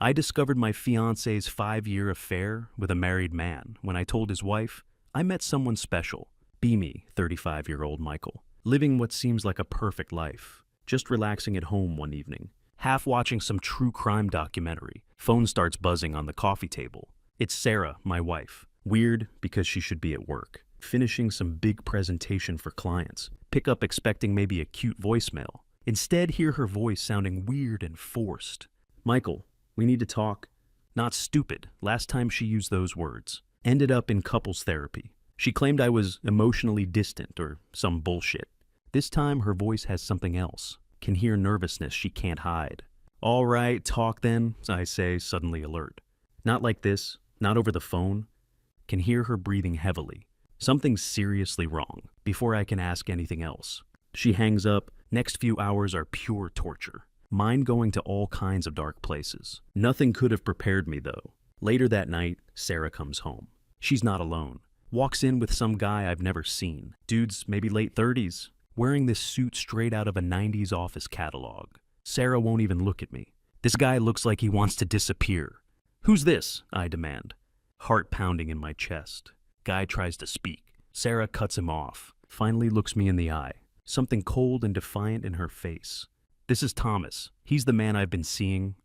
I discovered my fiancé's 5-year affair with a married man when I told his wife, I met someone special. Be me, 35-year-old Michael, living what seems like a perfect life, just relaxing at home one evening, half watching some true crime documentary. Phone starts buzzing on the coffee table. It's Sarah, my wife. Weird because she should be at work, finishing some big presentation for clients. Pick up expecting maybe a cute voicemail. Instead, hear her voice sounding weird and forced. Michael, we need to talk. Not stupid. Last time she used those words. Ended up in couples therapy. She claimed I was emotionally distant or some bullshit. This time, her voice has something else. Can hear nervousness she can't hide. All right, talk then, I say, suddenly alert. Not like this, not over the phone. Can hear her breathing heavily. Something's seriously wrong, before I can ask anything else. She hangs up. Next few hours are pure torture. Mind going to all kinds of dark places. Nothing could have prepared me, though. Later that night, Sarah comes home. She's not alone. Walks in with some guy I've never seen. Dude's maybe late 30s, wearing this suit straight out of a 90s office catalog. Sarah won't even look at me. This guy looks like he wants to disappear. Who's this? I demand. Heart pounding in my chest. Guy tries to speak. Sarah cuts him off. Finally looks me in the eye. Something cold and defiant in her face. This is Thomas. He's the man I've been seeing.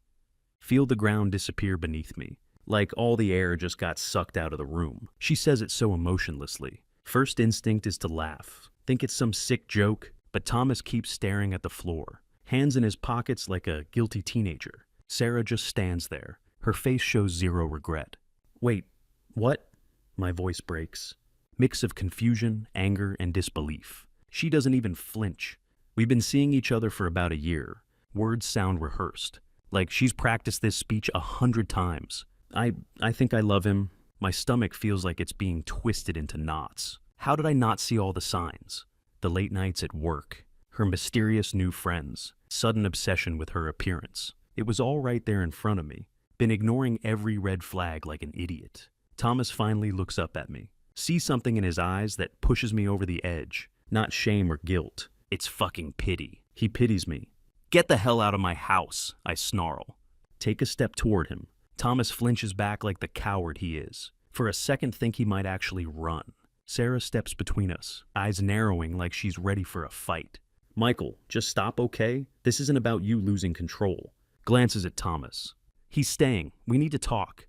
Feel the ground disappear beneath me, like all the air just got sucked out of the room. She says it so emotionlessly. First instinct is to laugh. Think it's some sick joke, but Thomas keeps staring at the floor, hands in his pockets like a guilty teenager. Sarah just stands there. Her face shows zero regret. Wait, what? My voice breaks. Mix of confusion, anger, and disbelief. She doesn't even flinch. We've been seeing each other for about a year. Words sound rehearsed, like she's practiced this speech 100 times. I think I love him. My stomach feels like it's being twisted into knots. How did I not see all the signs? The late nights at work, her mysterious new friends, sudden obsession with her appearance. It was all right there in front of me. Been ignoring every red flag like an idiot. Thomas finally looks up at me. Sees something in his eyes that pushes me over the edge. Not shame or guilt. It's fucking pity. He pities me. Get the hell out of my house, I snarl. Take a step toward him. Thomas flinches back like the coward he is. For a second think he might actually run. Sarah steps between us, eyes narrowing like she's ready for a fight. Michael, just stop, okay? This isn't about you losing control. Glances at Thomas. He's staying. We need to talk.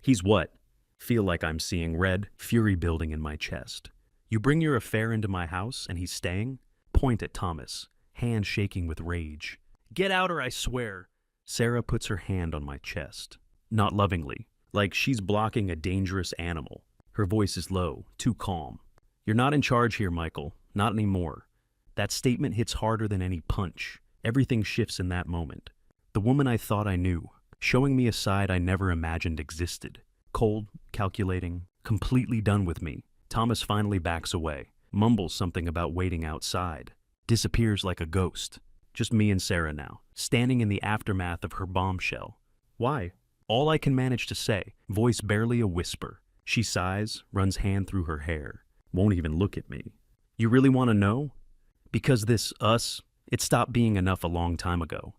He's what? Feel like I'm seeing red, fury building in my chest. You bring your affair into my house and he's staying? Point at Thomas, hand shaking with rage. Get out or I swear. Sarah puts her hand on my chest. Not lovingly, like she's blocking a dangerous animal. Her voice is low, too calm. You're not in charge here, Michael. Not anymore. That statement hits harder than any punch. Everything shifts in that moment. The woman I thought I knew, showing me a side I never imagined existed. Cold, calculating, completely done with me. Thomas finally backs away, mumbles something about waiting outside. Disappears like a ghost. Just me and Sarah now, standing in the aftermath of her bombshell. Why? All I can manage to say, voice barely a whisper. She sighs, runs hand through her hair. Won't even look at me. You really want to know? Because this us, it stopped being enough a long time ago.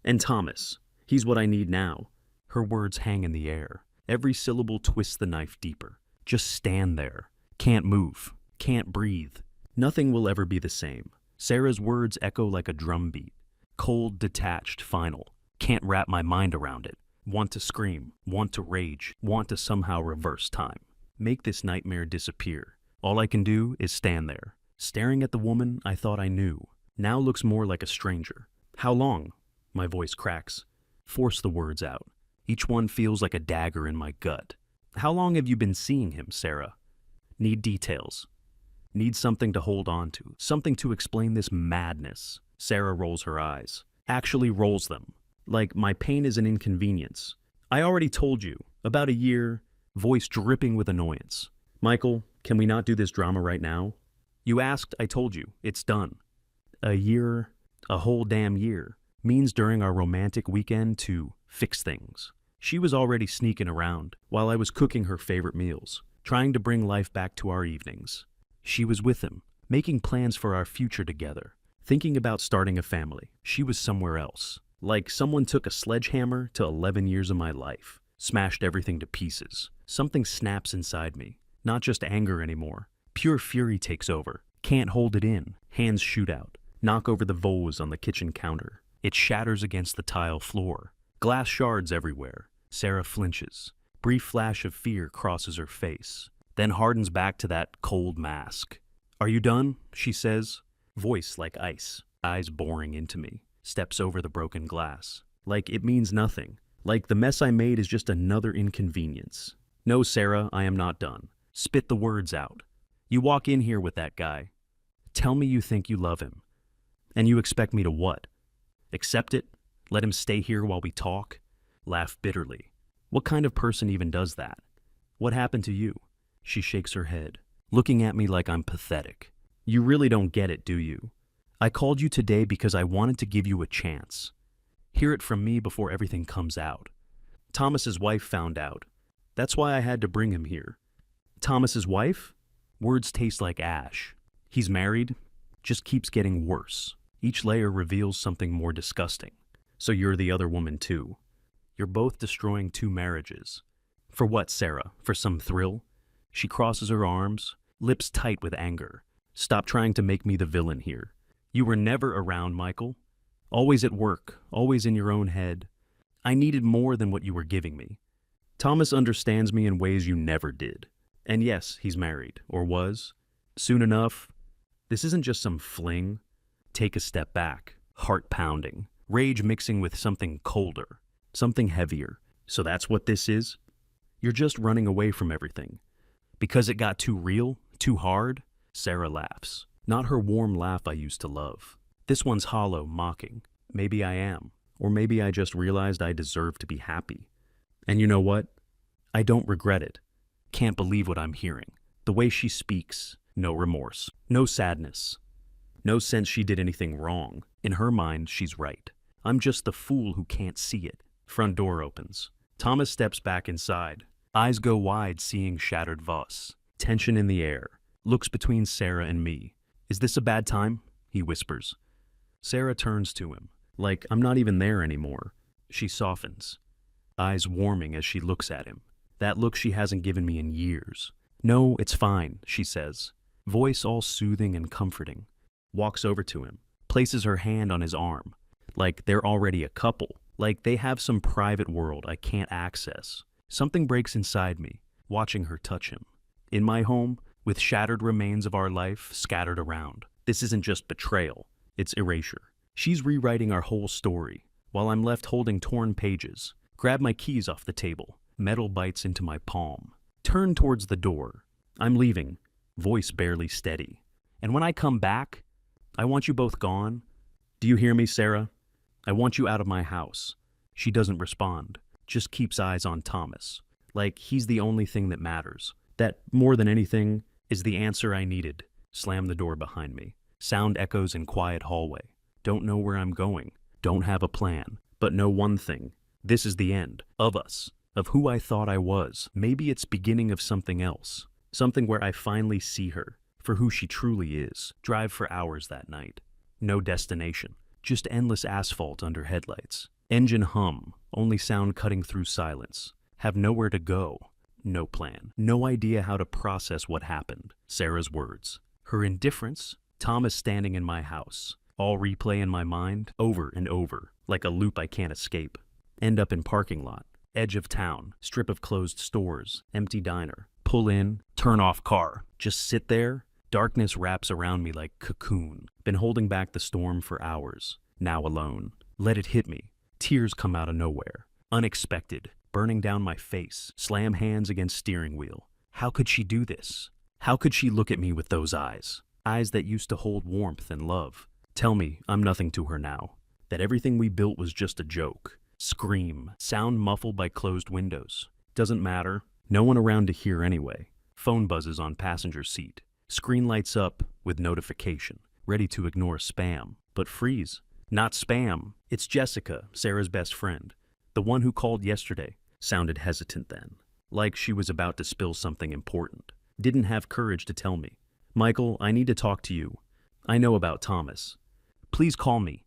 And Thomas, he's what I need now. Her words hang in the air. Every syllable twists the knife deeper. Just stand there. Can't move. Can't breathe. Nothing will ever be the same. Sarah's words echo like a drum beat. Cold, detached, final. Can't wrap my mind around it. Want to scream. Want to rage. Want to somehow reverse time. Make this nightmare disappear. All I can do is stand there, staring at the woman I thought I knew. Now looks more like a stranger. How long? My voice cracks. Force the words out. Each one feels like a dagger in my gut. How long have you been seeing him, Sarah? Need details. Need something to hold on to. Something to explain this madness. Sarah rolls her eyes. Actually rolls them. Like my pain is an inconvenience. I already told you. About a year. Voice dripping with annoyance. Michael, can we not do this drama right now? You asked, I told you. It's done. A year, a whole damn year, means during our romantic weekend to fix things. She was already sneaking around while I was cooking her favorite meals, trying to bring life back to our evenings. She was with him, making plans for our future together, thinking about starting a family. She was somewhere else. Like someone took a sledgehammer to 11 years of my life, smashed everything to pieces. Something snaps inside me. Not just anger anymore. Pure fury takes over. Can't hold it in. Hands shoot out. Knock over the vase on the kitchen counter. It shatters against the tile floor. Glass shards everywhere. Sarah flinches. Brief flash of fear crosses her face, then hardens back to that cold mask. "Are you done?" she says. Voice like ice. Eyes boring into me. Steps over the broken glass. Like it means nothing. Like the mess I made is just another inconvenience. "No, Sarah, I am not done." Spit the words out. "You walk in here with that guy. Tell me you think you love him. And you expect me to what? Accept it? Let him stay here while we talk?" Laugh bitterly. What kind of person even does that? "What happened to you?" She shakes her head, looking at me like I'm pathetic. "You really don't get it, do you? I called you today because I wanted to give you a chance. Hear it from me before everything comes out. Thomas's wife found out. That's why I had to bring him here." "Thomas's wife?" Words taste like ash. "He's married?" Just keeps getting worse. Each layer reveals something more disgusting. "So you're the other woman too. You're both destroying 2 marriages. For what, Sarah? For some thrill?" She crosses her arms, lips tight with anger. "Stop trying to make me the villain here. You were never around, Michael. Always at work, always in your own head. I needed more than what you were giving me. Thomas understands me in ways you never did. And yes, he's married, or was. Soon enough. This isn't just some fling." Take a step back, heart pounding, rage mixing with something colder. Something heavier. "So that's what this is? You're just running away from everything. Because it got too real? Too hard?" Sarah laughs. Not her warm laugh I used to love. This one's hollow, mocking. Maybe I am. Or maybe I just realized I deserve to be happy. And you know what? I don't regret it. Can't believe what I'm hearing. The way she speaks. No remorse. No sadness. No sense she did anything wrong. In her mind, she's right. I'm just the fool who can't see it. Front door opens. Thomas steps back inside. Eyes go wide, seeing shattered vase. Tension in the air. Looks between Sarah and me. "Is this a bad time?" he whispers. Sarah turns to him. Like I'm not even there anymore. She softens. Eyes warming as she looks at him. That look she hasn't given me in years. "No, it's fine," she says. Voice all soothing and comforting. Walks over to him. Places her hand on his arm. Like they're already a couple. Like they have some private world I can't access. Something breaks inside me, watching her touch him. In my home, with shattered remains of our life scattered around. This isn't just betrayal, it's erasure. She's rewriting our whole story, while I'm left holding torn pages. Grab my keys off the table. Metal bites into my palm. Turn towards the door. I'm leaving, voice barely steady. "And when I come back, I want you both gone. Do you hear me, Sarah? I want you out of my house." She doesn't respond, just keeps eyes on Thomas. Like he's the only thing that matters. That, more than anything, is the answer I needed. Slam the door behind me. Sound echoes in quiet hallway. Don't know where I'm going. Don't have a plan. But know one thing. This is the end. Of us. Of who I thought I was. Maybe it's beginning of something else. Something where I finally see her. For who she truly is. Drive for hours that night. No destination. Just endless asphalt under headlights. Engine hum, only sound cutting through silence. Have nowhere to go. No plan. No idea how to process what happened. Sarah's words. Her indifference. Thomas standing in my house. All replay in my mind, over and over, like a loop I can't escape. End up in parking lot. Edge of town. Strip of closed stores. Empty diner. Pull in. Turn off car. Just sit there. Darkness wraps around me like cocoon. Been holding back the storm for hours. Now alone. Let it hit me. Tears come out of nowhere. Unexpected. Burning down my face. Slam hands against steering wheel. How could she do this? How could she look at me with those eyes? Eyes that used to hold warmth and love. Tell me I'm nothing to her now. That everything we built was just a joke. Scream. Sound muffled by closed windows. Doesn't matter. No one around to hear anyway. Phone buzzes on passenger seat. Screen lights up with notification. Ready to ignore spam. But freeze. Not spam. It's Jessica, Sarah's best friend. The one who called yesterday. Sounded hesitant then. Like she was about to spill something important. Didn't have courage to tell me. "Michael, I need to talk to you. I know about Thomas. Please call me."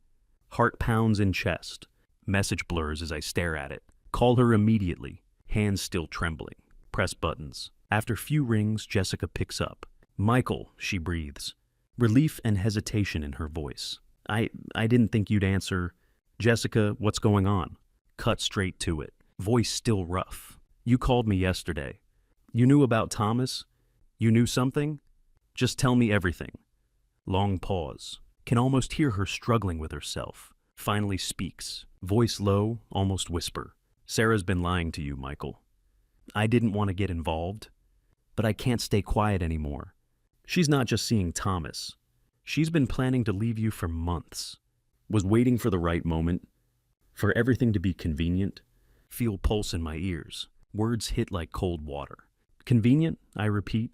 Heart pounds in chest. Message blurs as I stare at it. Call her immediately. Hands still trembling. Press buttons. After few rings, Jessica picks up. Michael, she breathes. Relief and hesitation in her voice. I didn't think you'd answer. Jessica, what's going on? Cut straight to it. Voice still rough. You called me yesterday. You knew about Thomas? You knew something? Just tell me everything. Long pause. Can almost hear her struggling with herself. Finally speaks. Voice low, almost whisper. Sarah's been lying to you, Michael. I didn't want to get involved, but I can't stay quiet anymore. She's not just seeing Thomas. She's been planning to leave you for months. Was waiting for the right moment, for everything to be convenient. Feel pulse in my ears. Words hit like cold water. Convenient, I repeat.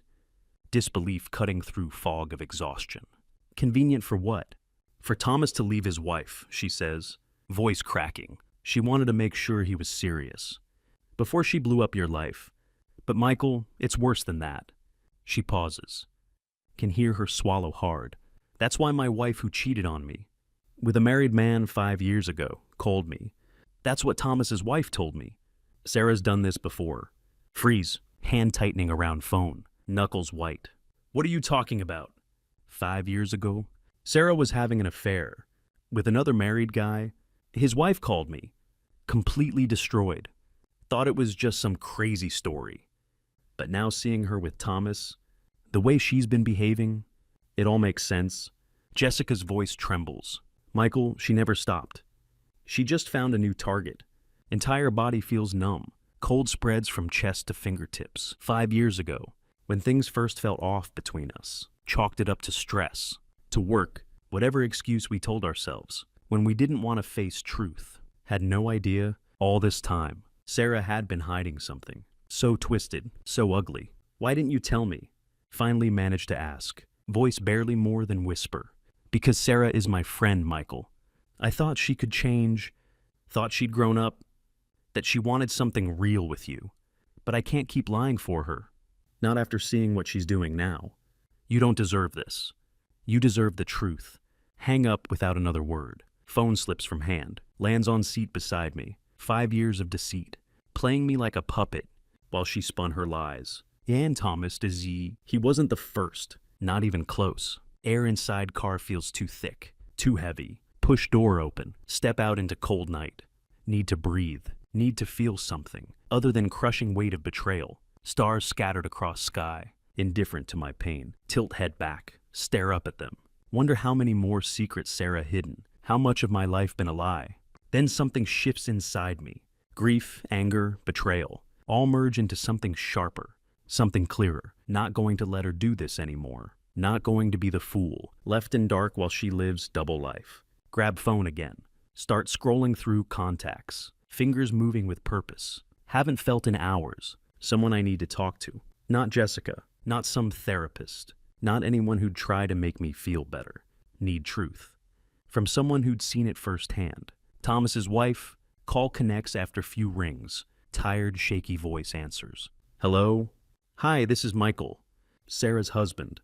Disbelief cutting through fog of exhaustion. Convenient for what? For Thomas to leave his wife, she says, voice cracking. She wanted to make sure he was serious. Before she blew up your life. But Michael, it's worse than that. She pauses. Can hear her swallow hard. That's why my wife who cheated on me, with a married man 5 years ago, called me. That's what Thomas's wife told me. Sarah's done this before. Freeze, hand tightening around phone, knuckles white. What are you talking about? 5 years ago? Sarah was having an affair with another married guy. His wife called me, completely destroyed. Thought it was just some crazy story. But now seeing her with Thomas, the way she's been behaving, it all makes sense. Jessica's voice trembles. Michael, she never stopped. She just found a new target. Entire body feels numb. Cold spreads from chest to fingertips. 5 years ago, when things first felt off between us, chalked it up to stress, to work, whatever excuse we told ourselves, when we didn't want to face truth. Had no idea, all this time, Sarah had been hiding something. So twisted, so ugly. Why didn't you tell me? Finally managed to ask. Voice barely more than whisper. Because Sarah is my friend, Michael. I thought she could change, thought she'd grown up, that she wanted something real with you. But I can't keep lying for her. Not after seeing what she's doing now. You don't deserve this. You deserve the truth. Hang up without another word. Phone slips from hand, lands on seat beside me. 5 years of deceit. Playing me like a puppet while she spun her lies. And Thomas, he wasn't the first. Not even close. Air inside car feels too thick, too heavy. Push door open. Step out into cold night. Need to breathe. Need to feel something other than crushing weight of betrayal. Stars scattered across sky. Indifferent to my pain. Tilt head back. Stare up at them. Wonder how many more secrets Sarah hidden. How much of my life been a lie. Then something shifts inside me. Grief, anger, betrayal. All merge into something sharper. Something clearer. Not going to let her do this anymore. Not going to be the fool, left in dark while she lives double life. Grab phone again. Start scrolling through contacts. Fingers moving with purpose. Haven't felt in hours. Someone I need to talk to. Not Jessica. Not some therapist. Not anyone who'd try to make me feel better. Need truth. From someone who'd seen it firsthand. Thomas's wife. Call connects after few rings. Tired, shaky voice answers. Hello? Hi, this is Michael. Sarah's husband.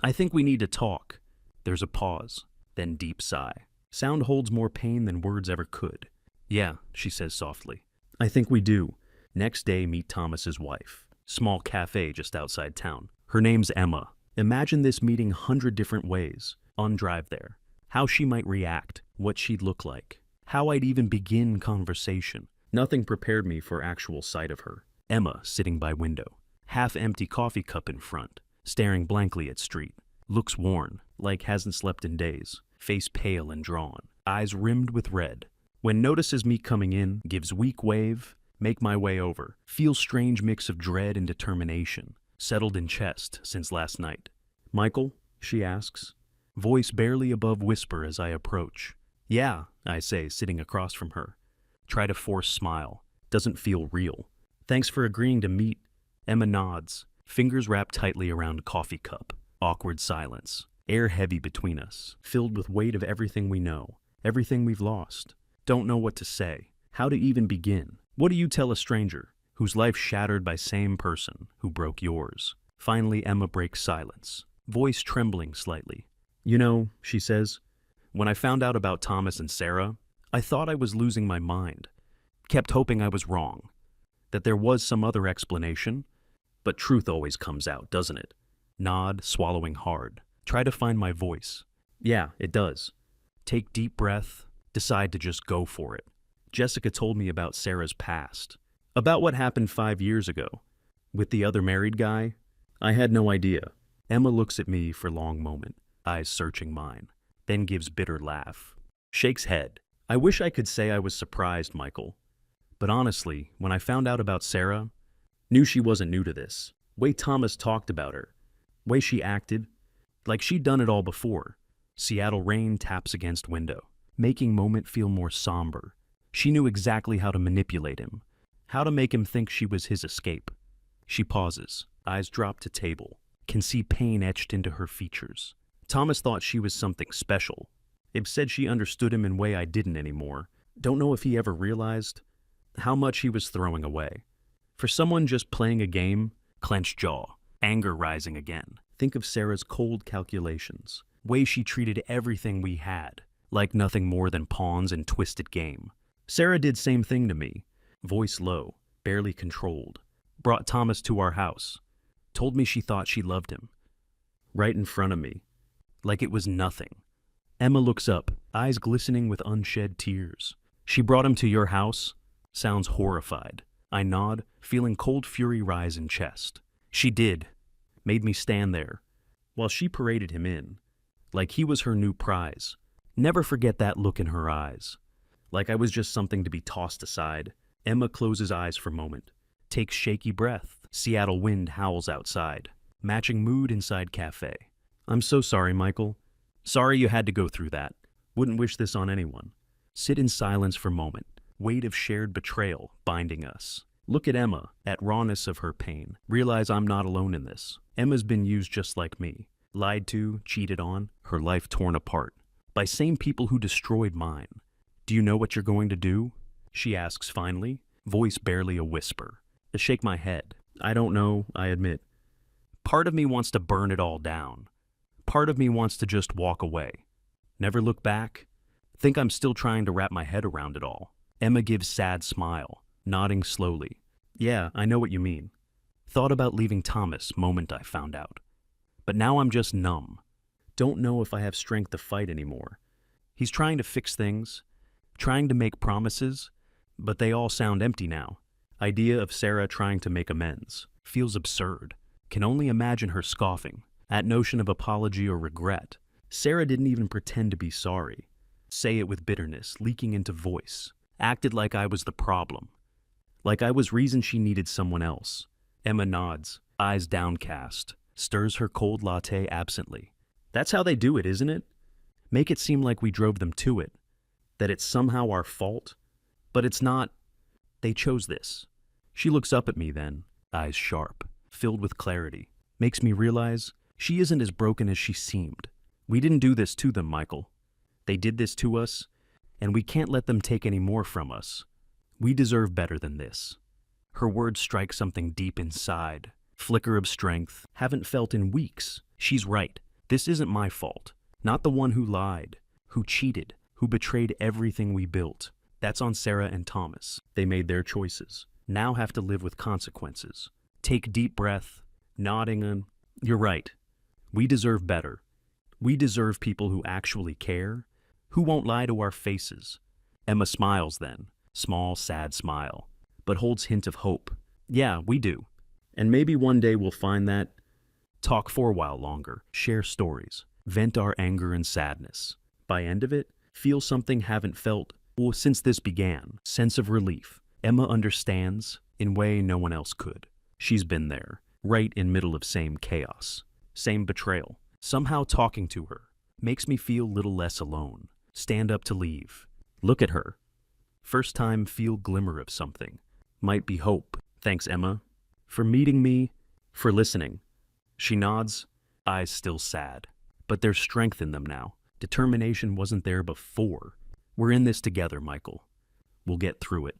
I think we need to talk. There's a pause, then deep sigh. Sound holds more pain than words ever could. Yeah, she says softly. I think we do. Next day, meet Thomas's wife. Small cafe just outside town. Her name's Emma. Imagine this meeting 100 different ways. On drive there. How she might react. What she'd look like. How I'd even begin conversation. Nothing prepared me for actual sight of her. Emma sitting by window. Half-empty coffee cup in front. Staring blankly at street. Looks worn, like hasn't slept in days. Face pale and drawn. Eyes rimmed with red. When notices me coming in, gives weak wave, make my way over. Feel strange mix of dread and determination. Settled in chest since last night. Michael? She asks. Voice barely above whisper as I approach. Yeah, I say, sitting across from her. Try to force smile. Doesn't feel real. Thanks for agreeing to meet. Emma nods. Fingers wrapped tightly around coffee cup. Awkward silence. Air heavy between us. Filled with weight of everything we know. Everything we've lost. Don't know what to say. How to even begin. What do you tell a stranger, whose life shattered by same person who broke yours? Finally, Emma breaks silence. Voice trembling slightly. You know, she says, when I found out about Thomas and Sarah, I thought I was losing my mind. Kept hoping I was wrong. That there was some other explanation. But truth always comes out, doesn't it? Nod, swallowing hard. Try to find my voice. Yeah, it does. Take deep breath. Decide to just go for it. Jessica told me about Sarah's past. About what happened 5 years ago. With the other married guy. I had no idea. Emma looks at me for a long moment, eyes searching mine. Then gives bitter laugh. Shakes head. I wish I could say I was surprised, Michael. But honestly, when I found out about Sarah, knew she wasn't new to this. Way Thomas talked about her. Way she acted. Like she'd done it all before. Seattle rain taps against window, making moment feel more somber. She knew exactly how to manipulate him. How to make him think she was his escape. She pauses, eyes drop to table. Can see pain etched into her features. Thomas thought she was something special. Ib said she understood him in a way I didn't anymore. Don't know if he ever realized how much he was throwing away. For someone just playing a game, clenched jaw, anger rising again. Think of Sarah's cold calculations. Way she treated everything we had, like nothing more than pawns in twisted game. Sarah did same thing to me. Voice low, barely controlled. Brought Thomas to our house. Told me she thought she loved him. Right in front of me. Like it was nothing. Emma looks up, eyes glistening with unshed tears. She brought him to your house? Sounds horrified. I nod, feeling cold fury rise in chest. She did. Made me stand there. While she paraded him in. Like he was her new prize. Never forget that look in her eyes. Like I was just something to be tossed aside. Emma closes eyes for a moment. Takes shaky breath. Seattle wind howls outside. Matching mood inside cafe. I'm so sorry, Michael. Sorry you had to go through that. Wouldn't wish this on anyone. Sit in silence for a moment. Weight of shared betrayal binding us. Look at Emma, at rawness of her pain. Realize I'm not alone in this. Emma's been used just like me. Lied to, cheated on, her life torn apart. By same people who destroyed mine. Do you know what you're going to do? She asks finally, voice barely a whisper. I shake my head. I don't know, I admit. Part of me wants to burn it all down. Part of me wants to just walk away. Never look back. Think I'm still trying to wrap my head around it all. Emma gives sad smile, nodding slowly. Yeah, I know what you mean. Thought about leaving Thomas moment I found out. But now I'm just numb. Don't know if I have strength to fight anymore. He's trying to fix things, trying to make promises, but they all sound empty now. Idea of Sarah trying to make amends feels absurd. Can only imagine her scoffing at notion of apology or regret. Sarah didn't even pretend to be sorry. Say it with bitterness leaking into voice. Acted like I was the problem. Like I was reason she needed someone else. Emma nods, eyes downcast, stirs her cold latte absently. That's how they do it, isn't it? Make it seem like we drove them to it. That it's somehow our fault. But it's not. They chose this. She looks up at me then, eyes sharp, filled with clarity. Makes me realize she isn't as broken as she seemed. We didn't do this to them, Michael. They did this to us, and we can't let them take any more from us. We deserve better than this. Her words strike something deep inside. Flicker of strength, haven't felt in weeks. She's right. This isn't my fault. Not the one who lied, who cheated, who betrayed everything we built. That's on Sarah and Thomas. They made their choices. Now have to live with consequences. Take deep breath, nodding and, you're right. We deserve better. We deserve people who actually care, who won't lie to our faces. Emma smiles then, small, sad smile, but holds hint of hope. Yeah, we do. And maybe one day we'll find that. Talk for a while longer, share stories, vent our anger and sadness. By end of it, feel something haven't felt since this began. Sense of relief. Emma understands in way no one else could. She's been there, right in middle of same chaos, same betrayal. Somehow talking to her makes me feel little less alone. Stand up to leave. Look at her. First time feel glimmer of something. Might be hope. Thanks, Emma, for meeting me, for listening. She nods, eyes still sad. But there's strength in them now. Determination wasn't there before. We're in this together, Michael. We'll get through it.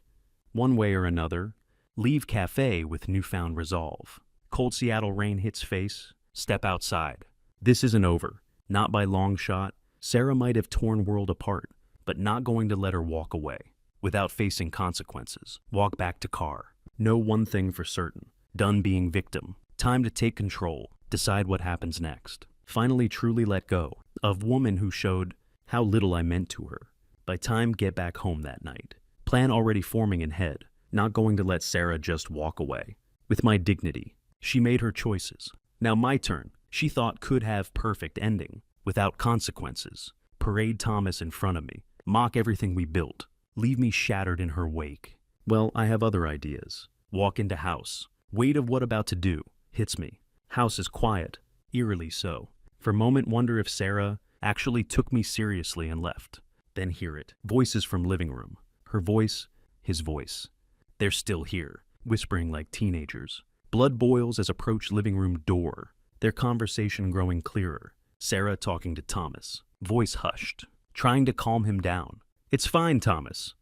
One way or another. Leave cafe with newfound resolve. Cold Seattle rain hits face. Step outside. This isn't over. Not by long shot. Sarah might have torn world apart, but not going to let her walk away without facing consequences. Walk back to car. Know one thing for certain. Done being victim. Time to take control. Decide what happens next. Finally truly let go of woman who showed how little I meant to her. By time get back home that night. Plan already forming in head. Not going to let Sarah just walk away. With my dignity. She made her choices. Now my turn. She thought could have perfect ending. Without consequences. Parade Thomas in front of me. Mock everything we built. Leave me shattered in her wake. Well, I have other ideas. Walk into house. Weight of what about to do. Hits me. House is quiet. Eerily so. For moment wonder if Sarah actually took me seriously and left. Then hear it. Voices from living room. Her voice, his voice. They're still here, whispering like teenagers. Blood boils as approach living room door. Their conversation growing clearer. Sarah talking to Thomas. Voice hushed. Trying to calm him down. It's fine, Thomas.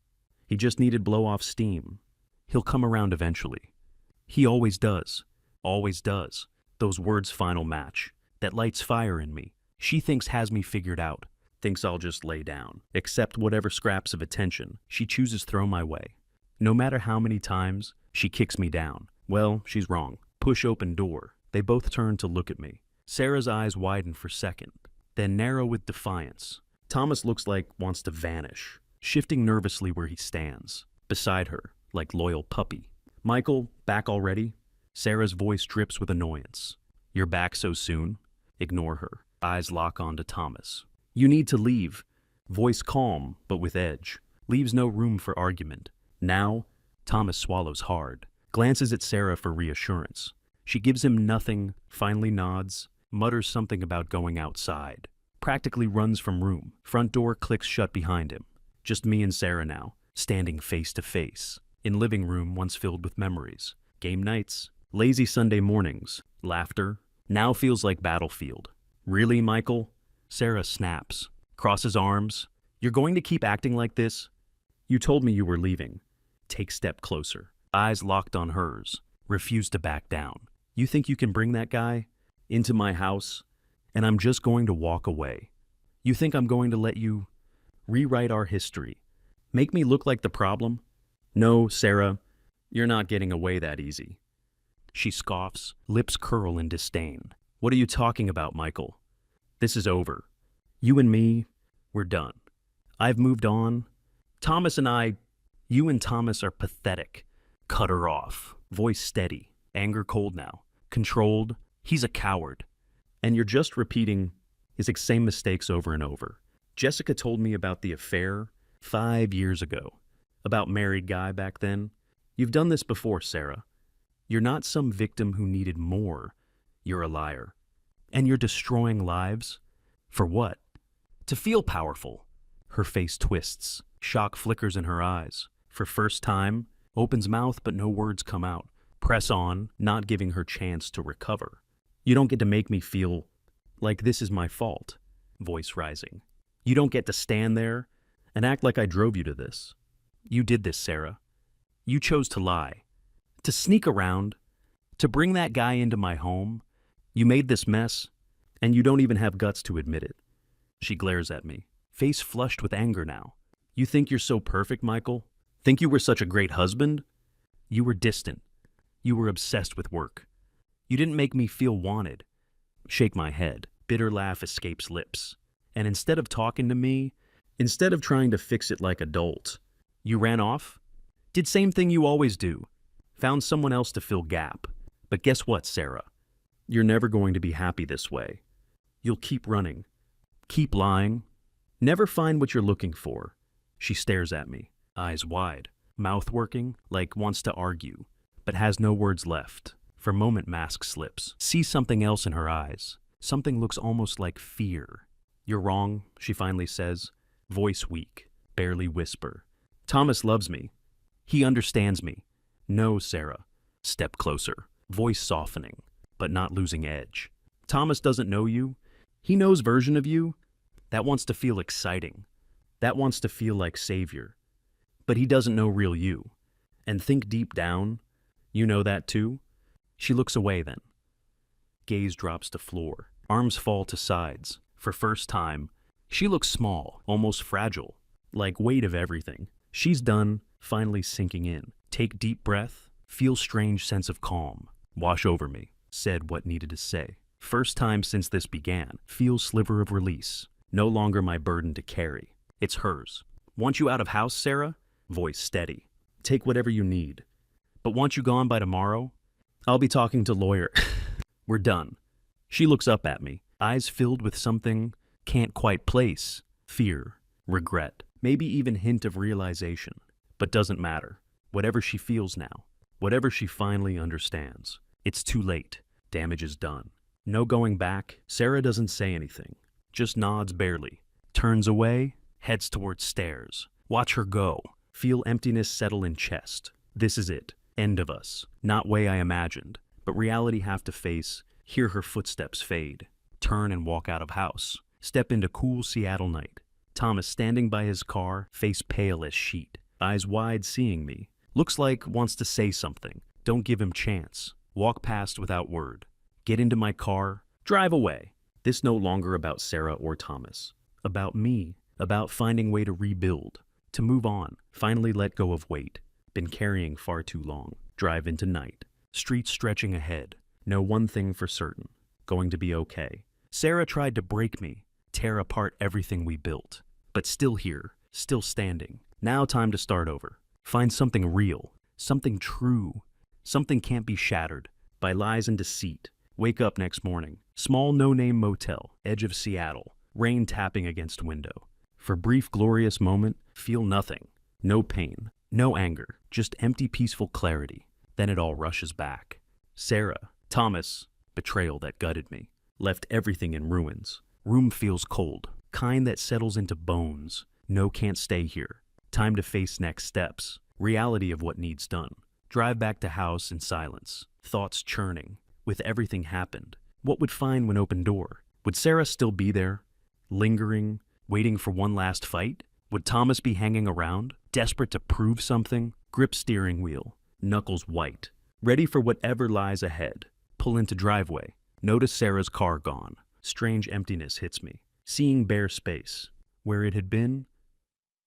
He just needed blow off steam. He'll come around eventually. He always does. Always does. Those words final match. That lights fire in me. She thinks has me figured out. Thinks I'll just lay down. Accept whatever scraps of attention she chooses throw my way. No matter how many times she kicks me down. Well, she's wrong. Push open door. They both turn to look at me. Sarah's eyes widen for second, then narrow with defiance. Thomas looks like wants to vanish, shifting nervously where he stands, beside her, like loyal puppy. Michael, back already? Sarah's voice drips with annoyance. You're back so soon? Ignore her. Eyes lock onto Thomas. You need to leave. Voice calm, but with edge. Leaves no room for argument. Now, Thomas swallows hard. Glances at Sarah for reassurance. She gives him nothing, finally nods, mutters something about going outside. Practically runs from room. Front door clicks shut behind him. Just me and Sarah now, standing face to face. In living room once filled with memories. Game nights. Lazy Sunday mornings. Laughter. Now feels like battlefield. Really, Michael? Sarah snaps. Crosses arms. You're going to keep acting like this? You told me you were leaving. Take step closer. Eyes locked on hers. Refuse to back down. You think you can bring that guy into my house, and I'm just going to walk away? You think I'm going to let you rewrite our history? Make me look like the problem? No, Sarah, you're not getting away that easy. She scoffs, lips curl in disdain. What are you talking about, Michael? This is over. You and me, we're done. I've moved on. Thomas and I, you and Thomas are pathetic. Cut her off. Voice steady. Anger cold now. Controlled. He's a coward. And you're just repeating his same mistakes over and over. Jessica told me about the affair 5 years ago. About married guy back then. You've done this before, Sarah. You're not some victim who needed more. You're a liar. And you're destroying lives? For what? To feel powerful. Her face twists. Shock flickers in her eyes. For first time, opens mouth but no words come out. Press on, not giving her chance to recover. You don't get to make me feel like this is my fault. Voice rising. You don't get to stand there and act like I drove you to this. You did this, Sarah. You chose to lie. To sneak around. To bring that guy into my home. You made this mess, and you don't even have guts to admit it. She glares at me, face flushed with anger now. You think you're so perfect, Michael? Think you were such a great husband? You were distant. You were obsessed with work. You didn't make me feel wanted. Shake my head. Bitter laugh escapes lips. And instead of talking to me, instead of trying to fix it like adult, you ran off? Did same thing you always do. Found someone else to fill gap. But guess what, Sarah? You're never going to be happy this way. You'll keep running. Keep lying. Never find what you're looking for. She stares at me, eyes wide, mouth working like wants to argue, but has no words left. For a moment mask slips. See something else in her eyes. Something looks almost like fear. You're wrong, she finally says, voice weak, barely whisper. Thomas loves me. He understands me. No, Sarah. Step closer. Voice softening, but not losing edge. Thomas doesn't know you. He knows version of you that wants to feel exciting, that wants to feel like savior. But he doesn't know real you. And think deep down, you know that too? She looks away then. Gaze drops to floor. Arms fall to sides. For first time, she looks small, almost fragile. like weight of everything. She's done, finally sinking in. Take deep breath, feel strange sense of calm. Wash over me, said what needed to say. First time since this began, feel sliver of release. No longer my burden to carry. It's hers. Want you out of house, Sarah? Voice steady. Take whatever you need. But want you gone by tomorrow? I'll be talking to lawyer. We're done. She looks up at me, eyes filled with something can't quite place. Fear, regret, maybe even hint of realization. But doesn't matter. Whatever she feels now, whatever she finally understands. It's too late. Damage is done. No going back. Sarah doesn't say anything. Just nods barely. Turns away, heads towards stairs. Watch her go. Feel emptiness settle in chest. This is it. End of us. Not way I imagined, but reality have to face. Hear her footsteps fade. Turn and walk out of house. Step into cool Seattle night. Thomas standing by his car, face pale as sheet. Eyes wide seeing me. Looks like wants to say something. Don't give him chance. Walk past without word. Get into my car. Drive away. This no longer about Sarah or Thomas. About me. About finding way to rebuild. To move on. Finally let go of weight. Been carrying far too long. Drive into night. Streets stretching ahead. Know one thing for certain. Going to be okay. Sarah tried to break me. Tear apart everything we built. But still here. Still standing. Now time to start over. Find something real. Something true. Something can't be shattered by lies and deceit. Wake up next morning. Small no-name motel. Edge of Seattle. Rain tapping against window. For brief glorious moment, feel nothing. No pain. No anger. Just empty peaceful clarity. Then it all rushes back. Sarah. Thomas. Betrayal that gutted me. Left everything in ruins. Room feels cold. Kind that settles into bones. No, can't stay here. Time to face next steps. Reality of what needs done. Drive back to house in silence. Thoughts churning. With everything happened. What would find when open door? Would Sarah still be there? Lingering? Waiting for one last fight? Would Thomas be hanging around? Desperate to prove something? Grip steering wheel. Knuckles white. Ready for whatever lies ahead. Pull into driveway. Notice Sarah's car gone. Strange emptiness hits me. Seeing bare space. Where it had been?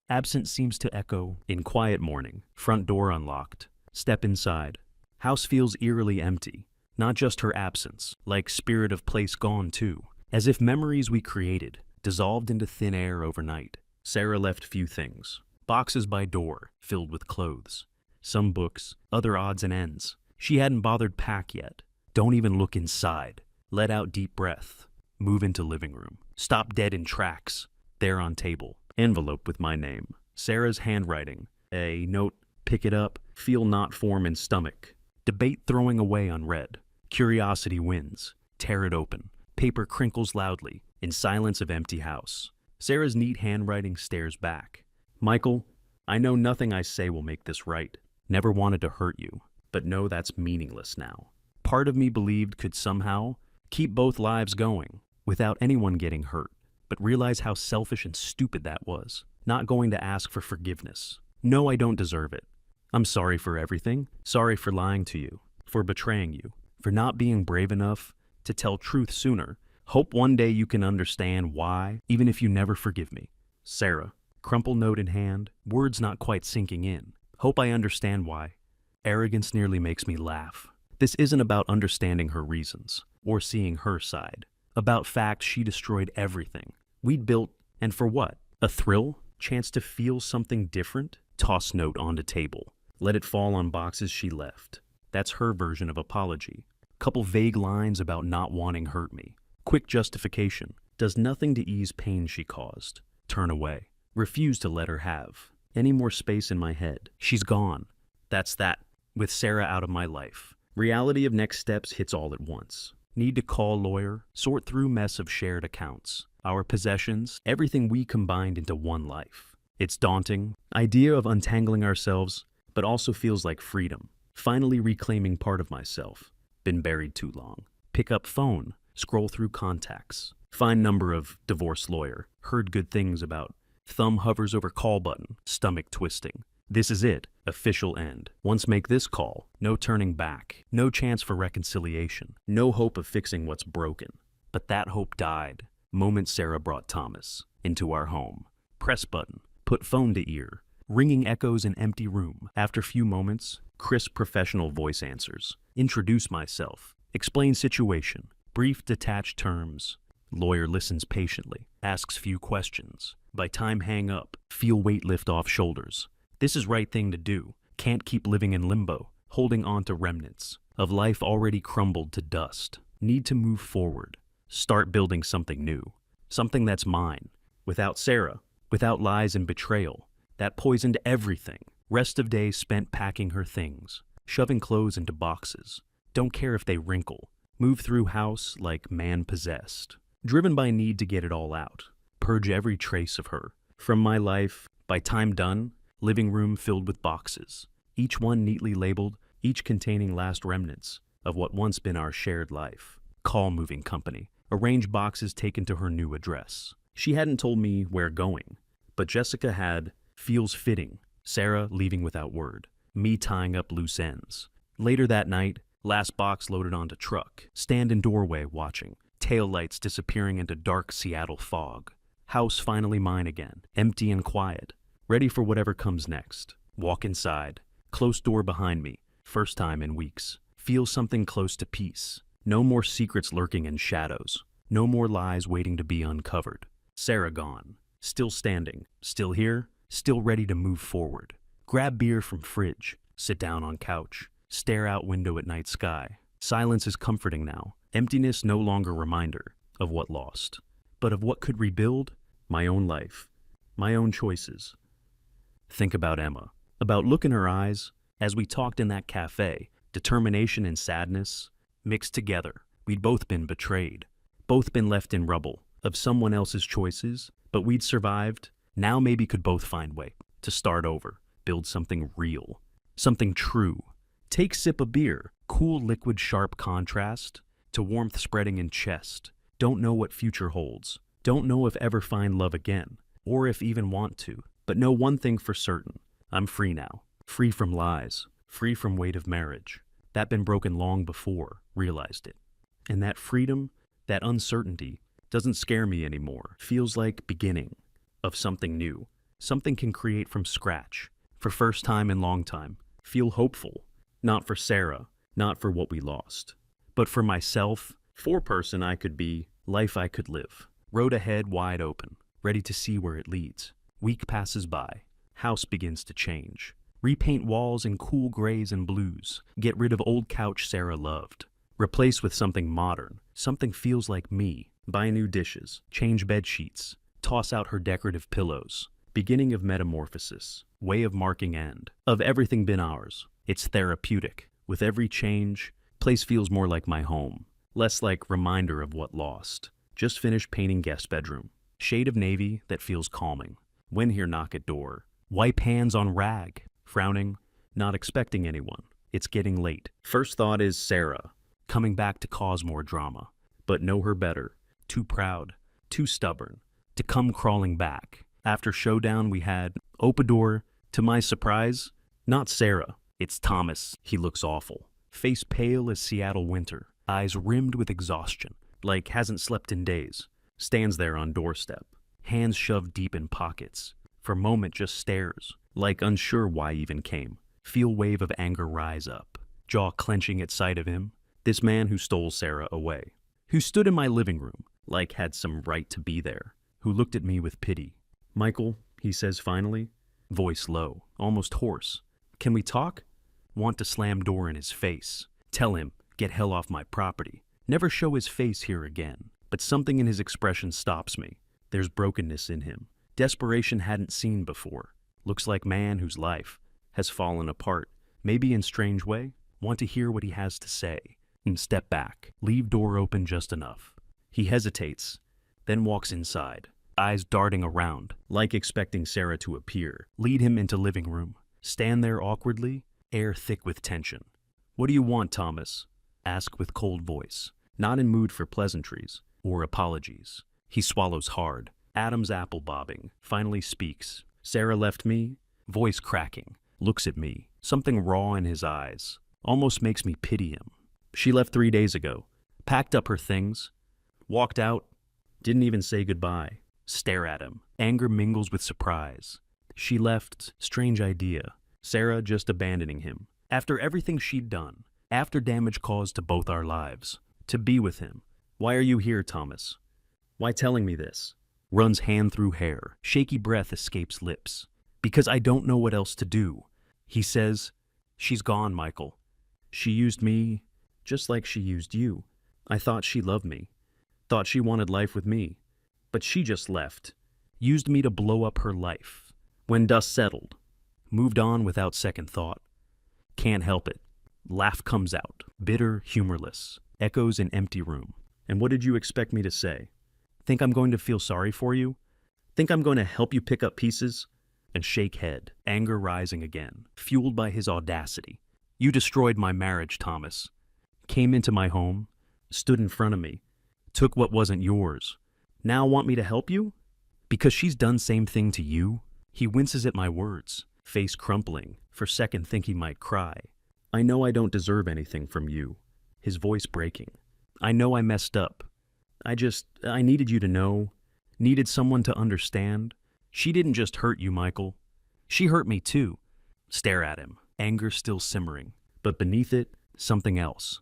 Absent seems to echo. In quiet morning. Front door unlocked. Step inside. House feels eerily empty. Not just her absence. Like spirit of place gone too. As if memories we created. Dissolved into thin air overnight. Sarah left few things. Boxes by door. Filled with clothes. Some books. Other odds and ends. She hadn't bothered pack yet. Don't even look inside. Let out deep breath. Move into living room. Stop dead in tracks. There on table. Envelope with my name. Sarah's handwriting. A note. Pick it up. Feel knot form in stomach. Debate throwing away unread. Curiosity wins. Tear it open. Paper crinkles loudly. In silence of empty house. Sarah's neat handwriting stares back. Michael, I know nothing I say will make this right. Never wanted to hurt you. But know that's meaningless now. Part of me believed could somehow keep both lives going without anyone getting hurt, but realize how selfish and stupid that was. Not going to ask for forgiveness. No, I don't deserve it. I'm sorry for everything. Sorry for lying to you, for betraying you, for not being brave enough to tell truth sooner. Hope one day you can understand why, even if you never forgive me. Sarah, crumple note in hand, words not quite sinking in. Hope I understand why. Arrogance nearly makes me laugh. This isn't about understanding her reasons, or seeing her side. About fact she destroyed everything we'd built, and for what? A thrill? Chance to feel something different? Toss note onto table. Let it fall on boxes she left. That's her version of apology. Couple vague lines about not wanting hurt me. Quick justification. Does nothing to ease pain she caused. Turn away. Refuse to let her have any more space in my head. She's gone. That's that. With Sarah out of my life. Reality of next steps hits all at once. Need to call lawyer, sort through mess of shared accounts. Our possessions, everything we combined into one life. It's daunting. Idea of untangling ourselves, but also feels like freedom. Finally reclaiming part of myself. Been buried too long. Pick up phone. Scroll through contacts. Find number of divorce lawyer. Heard good things about. Thumb hovers over call button. Stomach twisting. This is it. Official end. Once make this call. No turning back. No chance for reconciliation. No hope of fixing what's broken. But that hope died. Moment Sarah brought Thomas into our home. Press button. Put phone to ear. Ringing echoes in empty room. After few moments, crisp professional voice answers. Introduce myself. Explain situation. Brief detached terms. Lawyer listens patiently. Asks few questions. By time hang up. Feel weight lift off shoulders. This is right thing to do. Can't keep living in limbo. Holding on to remnants. Of life already crumbled to dust. Need to move forward. Start building something new. Something that's mine. Without Sarah. Without lies and betrayal. That poisoned everything. Rest of day spent packing her things. Shoving clothes into boxes. Don't care if they wrinkle. Move through house like man possessed. Driven by need to get it all out. Purge every trace of her. From my life, by time done, living room filled with boxes. Each one neatly labeled, each containing last remnants of what once been our shared life. Call moving company. Arrange boxes taken to her new address. She hadn't told me where going, but Jessica had. Feels fitting. Sarah leaving without word. Me tying up loose ends. Later that night, last box loaded onto truck. Stand in doorway watching. Tail lights disappearing into dark Seattle fog. House finally mine again. Empty and quiet. Ready for whatever comes next. Walk inside. Close door behind me. First time in weeks. Feel something close to peace. No more secrets lurking in shadows. No more lies waiting to be uncovered. Sarah gone. Still standing. Still here. Still ready to move forward. Grab beer from fridge. Sit down on couch. Stare out window at night sky. Silence is comforting now. Emptiness no longer reminder of what lost, but of what could rebuild my own life, my own choices. Think about Emma. About look in her eyes as we talked in that cafe. Determination and sadness mixed together. We'd both been betrayed. Both been left in rubble of someone else's choices, but we'd survived. Now maybe could both find way to start over, build something real, something true. Take sip of beer, cool liquid sharp contrast to warmth spreading in chest. Don't know what future holds. Don't know if ever find love again, or if even want to. But know one thing for certain. I'm free now. Free from lies. Free from weight of marriage. That been broken long before, realized it. And that freedom, that uncertainty, doesn't scare me anymore. Feels like beginning of something new. Something can create from scratch. For first time in long time. Feel hopeful. Not for Sarah. Not for what we lost. But for myself. For person I could be. Life I could live. Road ahead wide open. Ready to see where it leads. Week passes by. House begins to change. Repaint walls in cool grays and blues. Get rid of old couch Sarah loved. Replace with something modern. Something feels like me. Buy new dishes. Change bed sheets. Toss out her decorative pillows. Beginning of metamorphosis. Way of marking end. Of everything been ours. It's therapeutic. With every change, place feels more like my home. Less like reminder of what lost. Just finished painting guest bedroom. Shade of navy that feels calming. When here knock at door. Wipe hands on rag. Frowning. Not expecting anyone. It's getting late. First thought is Sarah. Coming back to cause more drama. But know her better. Too proud. Too stubborn. To come crawling back. After showdown we had, Opador, to my surprise, not Sarah, it's Thomas. He looks awful. Face pale as Seattle winter, eyes rimmed with exhaustion, like hasn't slept in days. Stands there on doorstep, hands shoved deep in pockets. For moment just stares, like unsure why even came. Feel wave of anger rise up, jaw clenching at sight of him. This man who stole Sarah away, who stood in my living room, like had some right to be there. Who looked at me with pity. Michael, he says finally, voice low, almost hoarse. Can we talk? Want to slam door in his face. Tell him, get hell off my property. Never show his face here again. But something in his expression stops me. There's brokenness in him. Desperation hadn't seen before. Looks like man whose life has fallen apart. Maybe in strange way. Want to hear what he has to say. And step back. Leave door open just enough. He hesitates. Then walks inside, eyes darting around, like expecting Sarah to appear. Lead him into living room. Stand there awkwardly, air thick with tension. What do you want, Thomas? Ask with cold voice, not in mood for pleasantries or apologies. He swallows hard, Adam's apple bobbing, finally speaks. Sarah left me, voice cracking, looks at me, something raw in his eyes, almost makes me pity him. She left 3 days ago, packed up her things, walked out, didn't even say goodbye. Stare at him. Anger mingles with surprise. She left. Strange idea. Sarah just abandoning him. After everything she'd done, after damage caused to both our lives, to be with him. Why are you here, Thomas? Why telling me this? Runs hand through hair. Shaky breath escapes lips. Because I don't know what else to do. He says, she's gone, Michael. She used me just like she used you. I thought she loved me. Thought she wanted life with me. But she just left. Used me to blow up her life. When dust settled. Moved on without second thought. Can't help it. Laugh comes out. Bitter, humorless. Echoes an empty room. And what did you expect me to say? Think I'm going to feel sorry for you? Think I'm going to help you pick up pieces? And shake head, anger rising again, fueled by his audacity. You destroyed my marriage, Thomas. Came into my home, stood in front of me, took what wasn't yours. Now want me to help you? Because she's done same thing to you? He winces at my words, face crumpling, for second think he might cry. I know I don't deserve anything from you. His voice breaking. I know I messed up. I needed you to know, needed someone to understand. She didn't just hurt you, Michael. She hurt me too. Stare at him, anger still simmering, but beneath it, something else.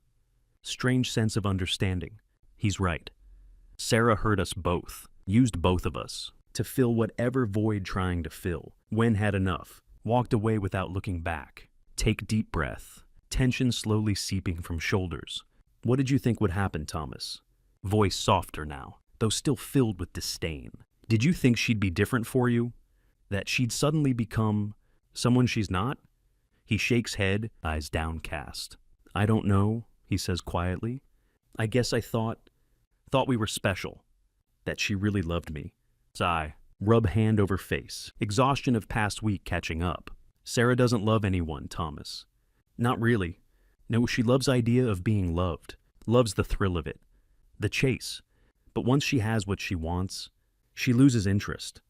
Strange sense of understanding. He's right. Sarah hurt us both, used both of us, to fill whatever void trying to fill. When had enough, walked away without looking back. Take deep breath, tension slowly seeping from shoulders. What did you think would happen, Thomas? Voice softer now, though still filled with disdain. Did you think she'd be different for you? That she'd suddenly become someone she's not? He shakes head, eyes downcast. I don't know, he says quietly. I guess I thought we were special. That she really loved me. Sigh, rub hand over face. Exhaustion of past week catching up. Sarah doesn't love anyone, Thomas. Not really. No, she loves idea of being loved. Loves the thrill of it. The chase. But once she has what she wants, she loses interest.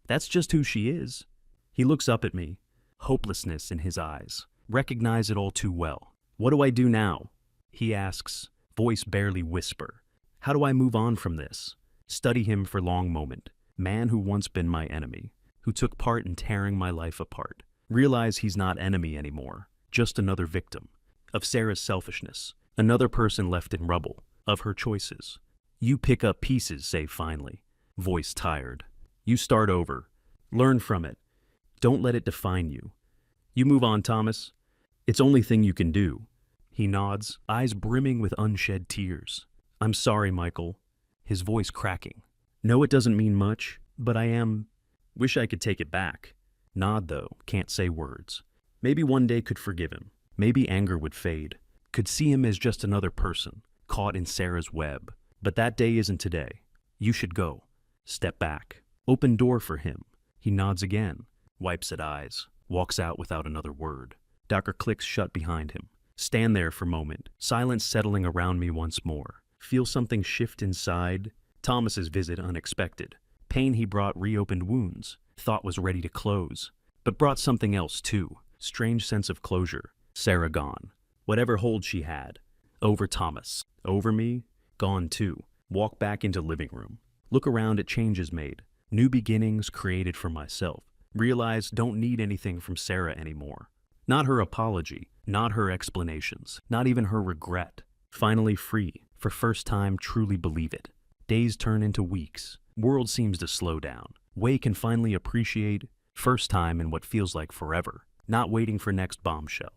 That's just who she is. He looks up at me, hopelessness in his eyes. Recognize it all too well. What do I do now? He asks, voice barely whisper. How do I move on from this? Study him for long moment. Man who once been my enemy, who took part in tearing my life apart. Realize he's not enemy anymore, just another victim. Of Sarah's selfishness, another person left in rubble, of her choices. You pick up pieces, say finally. Voice tired. You start over. Learn from it. Don't let it define you. You move on, Thomas. It's only thing you can do. He nods, eyes brimming with unshed tears. I'm sorry, Michael. His voice cracking. No, it doesn't mean much, but wish I could take it back. Nod though, can't say words. Maybe one day could forgive him. Maybe anger would fade. Could see him as just another person, caught in Sarah's web. But that day isn't today. You should go. Step back. Open door for him. He nods again, wipes at eyes, walks out without another word. Docker clicks shut behind him. Stand there for a moment, silence settling around me once more. Feel something shift inside. Thomas's visit unexpected. Pain he brought reopened wounds. Thought was ready to close, but brought something else too. Strange sense of closure. Sarah gone. Whatever hold she had. Over Thomas. Over me. Gone too. Walk back into living room. Look around at changes made. New beginnings created for myself. Realize don't need anything from Sarah anymore. Not her apology. Not her explanations. Not even her regret. Finally free. For first time truly believe it. Days turn into weeks. World seems to slow down. Way can finally appreciate. First time in what feels like forever. Not waiting for next bombshell.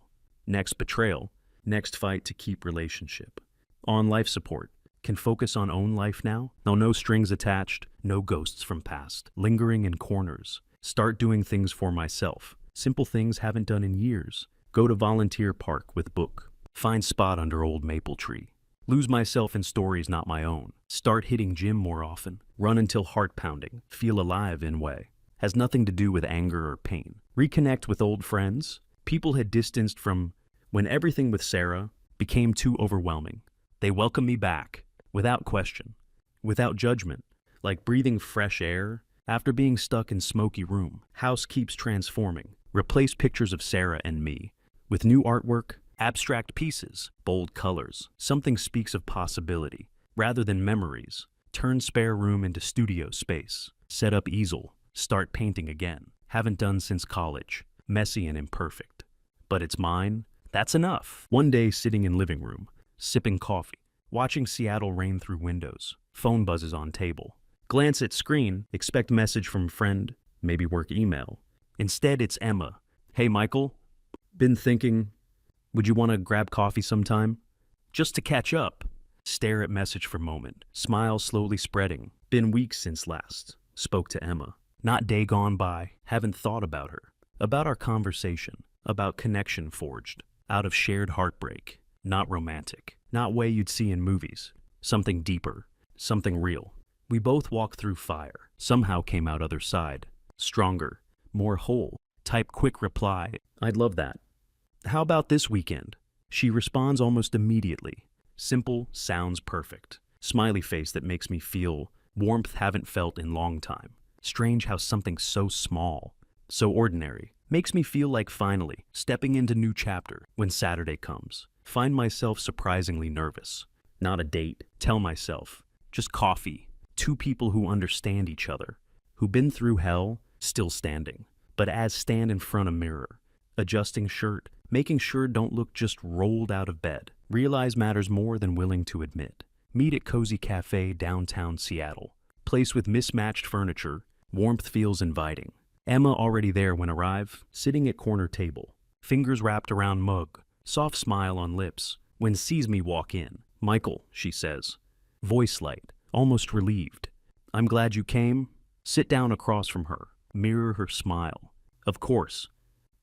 Next betrayal. Next fight to keep relationship. On life support. Can focus on own life now? No strings attached, no ghosts from past, lingering in corners. Start doing things for myself. Simple things haven't done in years. Go to volunteer park with book. Find spot under old maple tree. Lose myself in stories not my own. Start hitting gym more often. Run until heart pounding. Feel alive in way. Has nothing to do with anger or pain. Reconnect with old friends. People had distanced from when everything with Sarah became too overwhelming. They welcome me back. Without question, without judgment, like breathing fresh air after being stuck in smoky room. House keeps transforming. Replace pictures of Sarah and me with new artwork, abstract pieces, bold colors. Something speaks of possibility rather than memories. Turn spare room into studio space. Set up easel. Start painting again. Haven't done since college. Messy and imperfect. But it's mine. That's enough. One day sitting in living room, sipping coffee, watching Seattle rain through windows. Phone buzzes on table. Glance at screen, expect message from friend, maybe work email. Instead, it's Emma. Hey, Michael. Been thinking, would you want to grab coffee sometime? Just to catch up. Stare at message for moment. Smile slowly spreading. Been weeks since last. Spoke to Emma. Not day gone by. Haven't thought about her. About our conversation. About connection forged. Out of shared heartbreak. Not romantic. Not way you'd see in movies. Something deeper. Something real. We both walked through fire. Somehow came out other side. Stronger. More whole. Type quick reply. I'd love that. How about this weekend? She responds almost immediately. Simple, sounds perfect. Smiley face that makes me feel warmth haven't felt in long time. Strange how something so small, so ordinary, makes me feel like finally stepping into new chapter when Saturday comes. Find myself surprisingly nervous. Not a date. Tell myself. Just coffee. Two people who understand each other. Who've been through hell, still standing. But as stand in front of mirror. Adjusting shirt. Making sure don't look just rolled out of bed. Realize matters more than willing to admit. Meet at Cozy Cafe, downtown Seattle. Place with mismatched furniture. Warmth feels inviting. Emma already there when arrive, sitting at corner table. Fingers wrapped around mug. Soft smile on lips. When sees me walk in. Michael, she says. Voice light, almost relieved. I'm glad you came. Sit down across from her. Mirror her smile. Of course.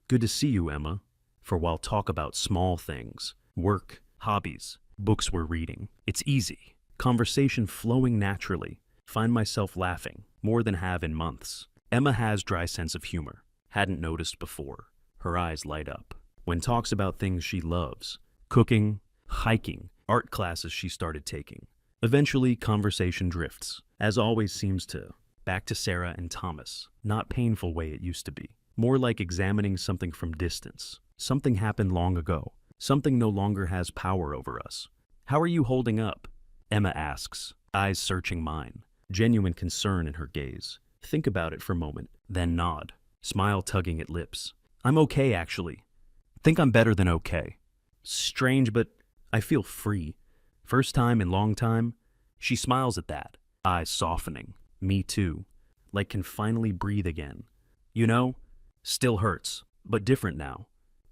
Good to see you, Emma. For while talk about small things, work, hobbies, books we're reading, it's easy. Conversation flowing naturally. Find myself laughing, more than have in months. Emma has dry sense of humor. Hadn't noticed before. Her eyes light up. When talks about things she loves, cooking, hiking, art classes she started taking. Eventually, conversation drifts, as always seems to. Back to Sarah and Thomas. Not painful way it used to be. More like examining something from distance. Something happened long ago. Something no longer has power over us. How are you holding up? Emma asks, eyes searching mine. Genuine concern in her gaze. Think about it for a moment, then nod. Smile tugging at lips. I'm okay, actually. Think I'm better than okay. Strange, but I feel free. First time in long time. She smiles at that, eyes softening. Me too. Like can finally breathe again. You know, still hurts, but different now.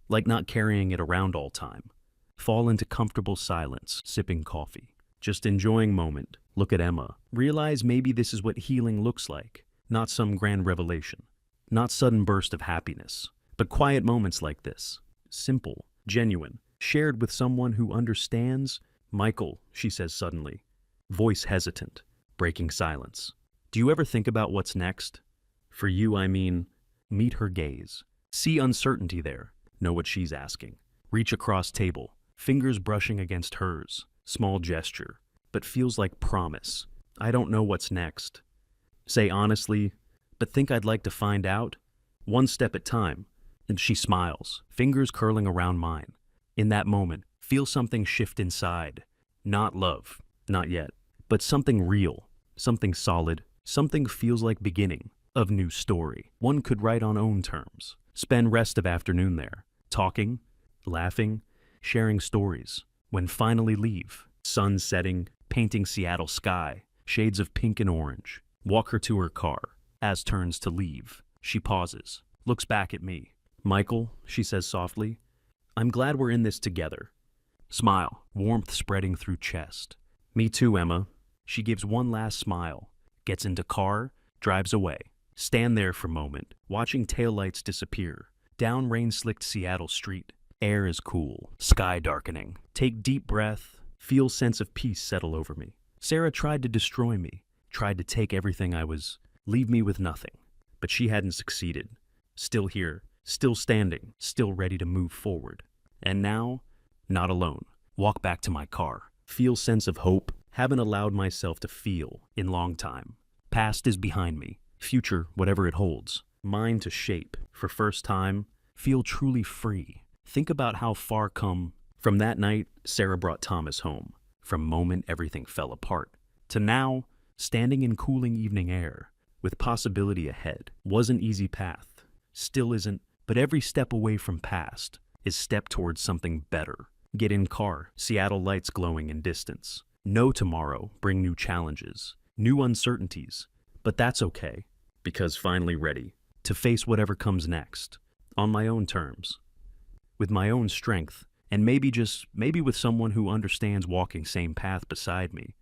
Like not carrying it around all time. Fall into comfortable silence, sipping coffee. Just enjoying moment. Look at Emma. Realize maybe this is what healing looks like. Not some grand revelation. Not sudden burst of happiness. But quiet moments like this. Simple, genuine, shared with someone who understands. Michael, she says suddenly. Voice hesitant, breaking silence. Do you ever think about what's next? For you, I mean, meet her gaze. See uncertainty there. Know what she's asking. Reach across table, fingers brushing against hers. Small gesture, but feels like promise. I don't know what's next. Say honestly, but think I'd like to find out. One step at time. And she smiles, fingers curling around mine. In that moment, feel something shift inside. Not love, not yet, but something real, something solid, something feels like beginning of new story. One could write on own terms. Spend rest of afternoon there, talking, laughing, sharing stories. When finally leave, sun setting, painting Seattle sky, shades of pink and orange. Walk her to her car. As turns to leave, she pauses, looks back at me. Michael, she says softly, I'm glad we're in this together. Smile, warmth spreading through chest. Me too, Emma. She gives one last smile, gets into car, drives away. Stand there for a moment, watching taillights disappear. Down rain-slicked Seattle street. Air is cool, sky darkening. Take deep breath, feel sense of peace settle over me. Sarah tried to destroy me, tried to take everything I was, leave me with nothing. But she hadn't succeeded. Still here, still standing, still ready to move forward. And now, not alone. Walk back to my car. Feel sense of hope. Haven't allowed myself to feel in long time. Past is behind me. Future, whatever it holds. Mine to shape. For first time, feel truly free. Think about how far come. From that night, Sarah brought Thomas home. From moment everything fell apart. To now, standing in cooling evening air. With possibility ahead. Was an easy path. still isn't, but every step away from past is step towards something better. Get in car, Seattle lights glowing in distance. No tomorrow, bring new challenges, new uncertainties, but that's okay, because finally ready to face whatever comes next, on my own terms, with my own strength, and maybe with someone who understands walking same path beside me.